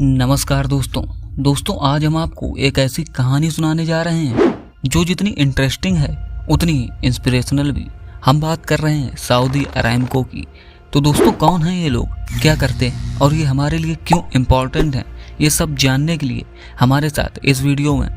नमस्कार दोस्तों आज हम आपको एक ऐसी कहानी सुनाने जा रहे हैं जो जितनी इंटरेस्टिंग है उतनी ही इंस्पिरेशनल भी। हम बात कर रहे हैं सऊदी अरामको की। तो दोस्तों कौन है ये लोग, क्या करते हैं और ये हमारे लिए क्यों इम्पोर्टेंट है, ये सब जानने के लिए हमारे साथ इस वीडियो में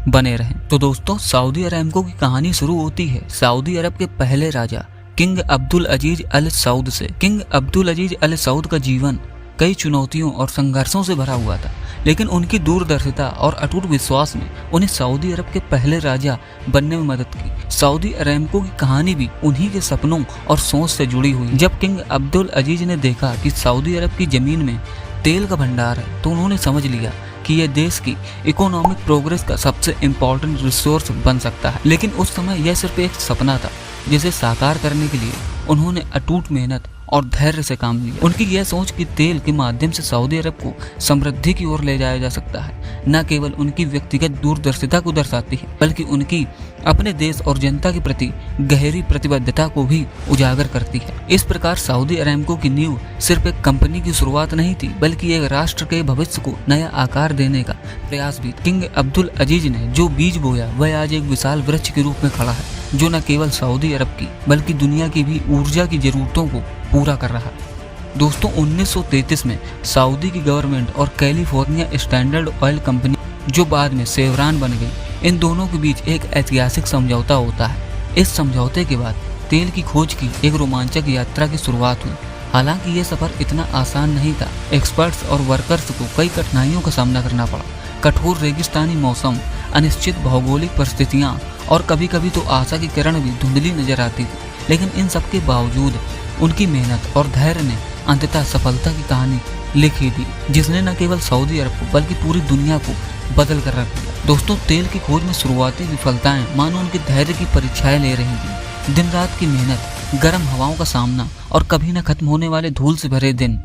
बने रहें। तो दोस्तों सऊदी अरामको की कहानी शुरू होती है सऊदी अरब के पहले राजा किंग अब्दुल अजीज अल सऊद से। किंग अब्दुल अजीज अल सऊद का जीवन कई चुनौतियों और संघर्षों से भरा हुआ था, लेकिन उनकी दूरदर्शिता और अटूट विश्वास ने उन्हें सऊदी अरब के पहले राजा बनने में मदद की। सऊदी अरामको की कहानी भी उन्हीं के सपनों और सोच से जुड़ी हुई। जब किंग अब्दुल अजीज ने देखा कि सऊदी अरब की जमीन में तेल का भंडार है, तो उन्होंने समझ लिया कि यह देश की इकोनॉमिक प्रोग्रेस का सबसे इम्पोर्टेंट रिसोर्स बन सकता है। लेकिन उस समय यह सिर्फ एक सपना था, जिसे साकार करने के लिए उन्होंने अटूट मेहनत और धैर्य से काम लिया। उनकी यह सोच कि तेल के माध्यम से सऊदी अरब को समृद्धि की ओर ले जाया जा सकता है, न केवल उनकी व्यक्तिगत दूरदर्शिता को दर्शाती है, बल्कि उनकी अपने देश और जनता के प्रति गहरी प्रतिबद्धता को भी उजागर करती है। इस प्रकार सऊदी अरामको की नींव सिर्फ एक कंपनी की शुरुआत नहीं थी, बल्कि एक राष्ट्र के भविष्य को नया आकार देने का प्रयास भी। किंग अब्दुल अजीज ने जो बीज बोया वह आज एक विशाल वृक्ष के रूप में खड़ा है, जो न केवल सऊदी अरब की बल्कि दुनिया की भी ऊर्जा की जरूरतों को पूरा कर रहा है। दोस्तों 1933 में सऊदी की गवर्नमेंट और कैलिफोर्निया स्टैंडर्ड ऑयल कंपनी, जो बाद में सेवरान बन गई, इन दोनों के बीच एक ऐतिहासिक समझौता होता है। इस समझौते के बाद तेल की खोज की एक रोमांचक यात्रा की शुरुआत हुई। हालांकि यह सफर इतना आसान नहीं था। एक्सपर्ट्स और वर्कर्स को कई कठिनाइयों का सामना करना पड़ा। कठोर रेगिस्तानी मौसम, अनिश्चित भौगोलिक परिस्थितियां और कभी कभी तो आशा की किरण भी धुंधली नजर आती थी। लेकिन इन सब के बावजूद उनकी मेहनत और धैर्य ने अंततः सफलता की कहानी लिखी दी, जिसने न केवल सऊदी अरब को बल्कि पूरी दुनिया को बदल कर रख दिया। दोस्तों तेल की खोज में शुरुआती विफलताएं मानो उनके धैर्य की परीक्षाएं ले रही थी। दिन रात की मेहनत, गर्म हवाओं का सामना और कभी न खत्म होने वाले धूल से भरे दिन।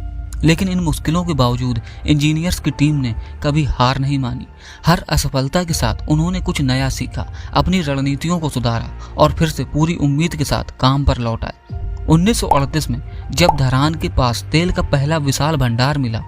लेकिन इन मुश्किलों के बावजूद इंजीनियर्स की टीम ने कभी हार नहीं मानी। हर असफलता के साथ उन्होंने कुछ नया सीखा, अपनी रणनीतियों को सुधारा और फिर से पूरी उम्मीद के साथ काम पर लौट आए। 1938 में जब धरान के पास तेल का पहला विशाल भंडार मिला,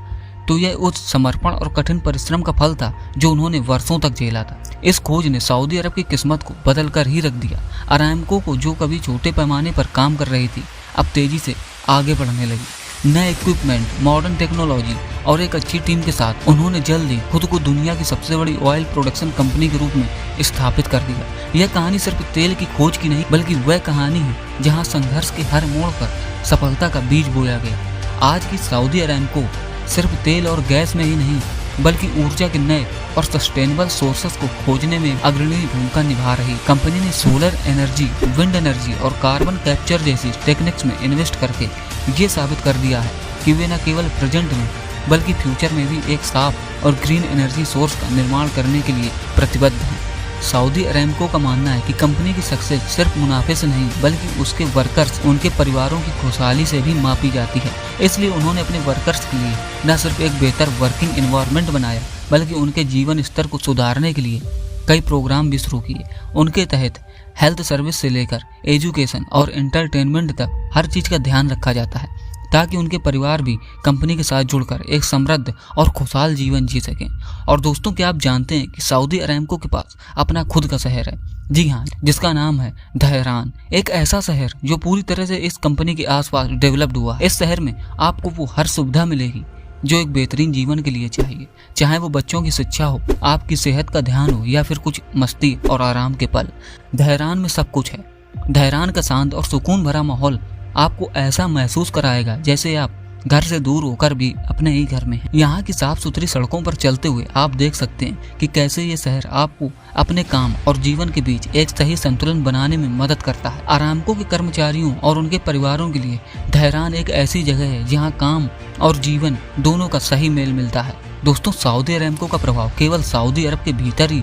तो यह उस समर्पण और कठिन परिश्रम का फल था जो उन्होंने वर्षों तक झेला था। इस खोज ने सऊदी अरब की किस्मत को बदल कर ही रख दिया। अरामको को, जो कभी छोटे पैमाने पर काम कर रही थी, अब तेजी से आगे बढ़ने लगी। नए इक्विपमेंट, मॉडर्न टेक्नोलॉजी और एक अच्छी टीम के साथ उन्होंने जल्द ही खुद को दुनिया की सबसे बड़ी ऑयल प्रोडक्शन कंपनी के रूप में स्थापित कर दिया। यह कहानी सिर्फ तेल की खोज की नहीं, बल्कि वह कहानी है जहां संघर्ष के हर मोड़ पर सफलता का बीज बोया गया। आज की सऊदी अरामको सिर्फ तेल और गैस में ही नहीं, बल्कि ऊर्जा के नए और सस्टेनेबल सोर्सेस को खोजने में अग्रणी भूमिका निभा रही कंपनी ने सोलर एनर्जी, विंड एनर्जी और कार्बन कैप्चर जैसी टेक्निक्स में इन्वेस्ट करके ये साबित कर दिया है कि वे न केवल प्रेजेंट में बल्कि फ्यूचर में भी एक साफ और ग्रीन एनर्जी सोर्स का निर्माण करने के लिए प्रतिबद्ध हैं। सऊदी अरामको का मानना है कि कंपनी की सक्सेस सिर्फ मुनाफे से नहीं, बल्कि उसके वर्कर्स, उनके परिवारों की खुशहाली से भी मापी जाती है। इसलिए उन्होंने अपने वर्कर्स के लिए न सिर्फ एक बेहतर वर्किंग एनवायरनमेंट बनाया, बल्कि उनके जीवन स्तर को सुधारने के लिए कई प्रोग्राम भी शुरू किए। उनके तहत हेल्थ सर्विस से लेकर एजुकेशन और एंटरटेनमेंट तक हर चीज़ का ध्यान रखा जाता है, ताकि उनके परिवार भी कंपनी के साथ जुड़कर एक समृद्ध और खुशहाल जीवन जी सकें। और दोस्तों क्या आप जानते हैं कि सऊदी अरामको के पास अपना खुद का शहर है? जी हाँ, जिसका नाम है धहरान। एक ऐसा शहर जो पूरी तरह से इस कंपनी के आसपास डेवलप्ड हुआ है। इस शहर में आपको वो हर सुविधा मिलेगी जो एक बेहतरीन जीवन के लिए चाहिए, चाहे वो बच्चों की शिक्षा हो, आपकी सेहत का ध्यान हो या फिर कुछ मस्ती और आराम के पल। धहरान में सब कुछ है। धहरान का शांत और सुकून भरा माहौल आपको ऐसा महसूस कराएगा जैसे आप घर से दूर होकर भी अपने ही घर में हैं। यहाँ की साफ सुथरी सड़कों पर चलते हुए आप देख सकते हैं कि कैसे ये शहर आपको अपने काम और जीवन के बीच एक सही संतुलन बनाने में मदद करता है। अरामको के कर्मचारियों और उनके परिवारों के लिए धहरान एक ऐसी जगह है जहाँ काम और जीवन दोनों का सही मेल मिलता है। दोस्तों सऊदी अरामको का प्रभाव केवल सऊदी अरब के भीतर ही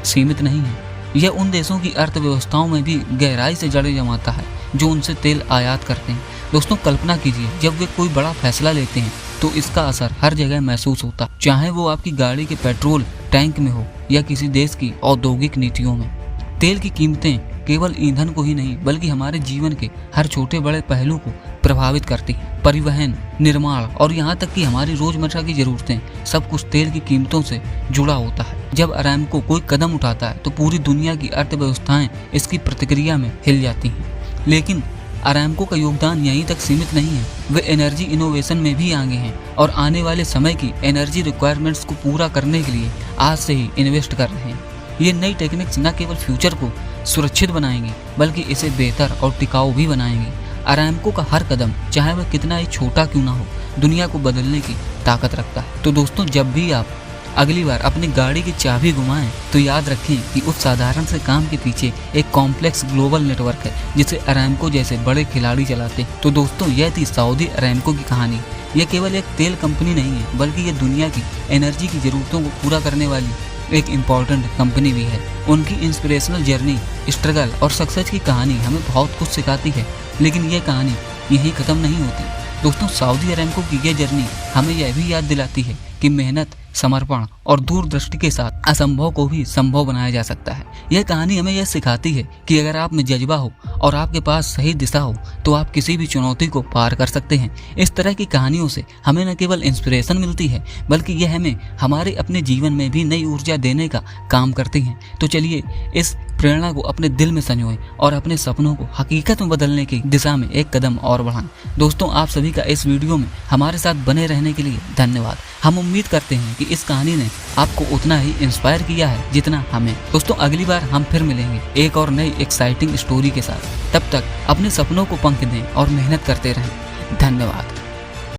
सीमित नहीं है, यह उन देशों की अर्थव्यवस्थाओं में भी गहराई से जड़ें जमाता है जो उनसे तेल आयात करते हैं। दोस्तों कल्पना कीजिए, जब वे कोई बड़ा फैसला लेते हैं तो इसका असर हर जगह महसूस होता है, चाहे वो आपकी गाड़ी के पेट्रोल टैंक में हो या किसी देश की औद्योगिक नीतियों में। तेल की कीमतें केवल ईंधन को ही नहीं बल्कि हमारे जीवन के हर छोटे बड़े पहलू को प्रभावित करती है। परिवहन, निर्माण और यहाँ तक कि हमारी रोजमर्रा की जरूरतें, सब कुछ तेल की कीमतों से जुड़ा होता है। जब अरामको कोई कदम उठाता है तो पूरी दुनिया की अर्थव्यवस्थाएं इसकी प्रतिक्रिया में हिल जाती हैं। लेकिन अरामको का योगदान यहीं तक सीमित नहीं है, वे एनर्जी इनोवेशन में भी आगे हैं और आने वाले समय की एनर्जी रिक्वायरमेंट्स को पूरा करने के लिए आज से ही इन्वेस्ट कर रहे हैं। ये नई टेक्निक्स न केवल फ्यूचर को सुरक्षित बनाएंगी बल्कि इसे बेहतर और टिकाऊ भी बनाएंगी। अरामको का हर कदम, चाहे वह कितना ही छोटा क्यों ना हो, दुनिया को बदलने की ताकत रखता है। तो दोस्तों, जब भी आप अगली बार अपनी गाड़ी की चाबी घुमाएं तो याद रखें कि उस साधारण से काम के पीछे एक कॉम्प्लेक्स ग्लोबल नेटवर्क है जिसे अरामको जैसे बड़े खिलाड़ी चलाते हैं। तो दोस्तों, यह थी सऊदी अरामको की कहानी। यह केवल एक तेल कंपनी नहीं है बल्कि यह दुनिया की एनर्जी की जरूरतों को पूरा करने वाली एक इम्पॉर्टेंट कंपनी भी है। उनकी इंस्पिरेशनल जर्नी, स्ट्रगल और सक्सेस की कहानी हमें बहुत कुछ सिखाती है, लेकिन यह कहानी यहीं खत्म नहीं होती। दोस्तों, सऊदी अरामको की यह जर्नी हमें यह भी याद दिलाती है कि मेहनत, समर्पण और दूरदृष्टि के साथ असंभव को भी संभव बनाया जा सकता है। यह कहानी हमें यह सिखाती है कि अगर आप में जज्बा हो और आपके पास सही दिशा हो तो आप किसी भी चुनौती को पार कर सकते हैं। इस तरह की कहानियों से हमें न केवल इंस्पिरेशन मिलती है बल्कि यह हमें हमारे अपने जीवन में भी नई ऊर्जा देने का काम करती हैं। तो चलिए इस प्रेरणा को अपने दिल में संजोएं और अपने सपनों को हकीकत में बदलने की दिशा में एक कदम और बढ़ाएं। दोस्तों, आप सभी का इस वीडियो में हमारे साथ बने रहने के लिए धन्यवाद। हम उम्मीद करते हैं कि इस कहानी ने आपको उतना ही इंस्पायर किया है जितना हमें। दोस्तों, अगली बार हम फिर मिलेंगे एक और नई एक्साइटिंग स्टोरी के साथ। तब तक अपने सपनों को पंख दें और मेहनत करते रहें। धन्यवाद।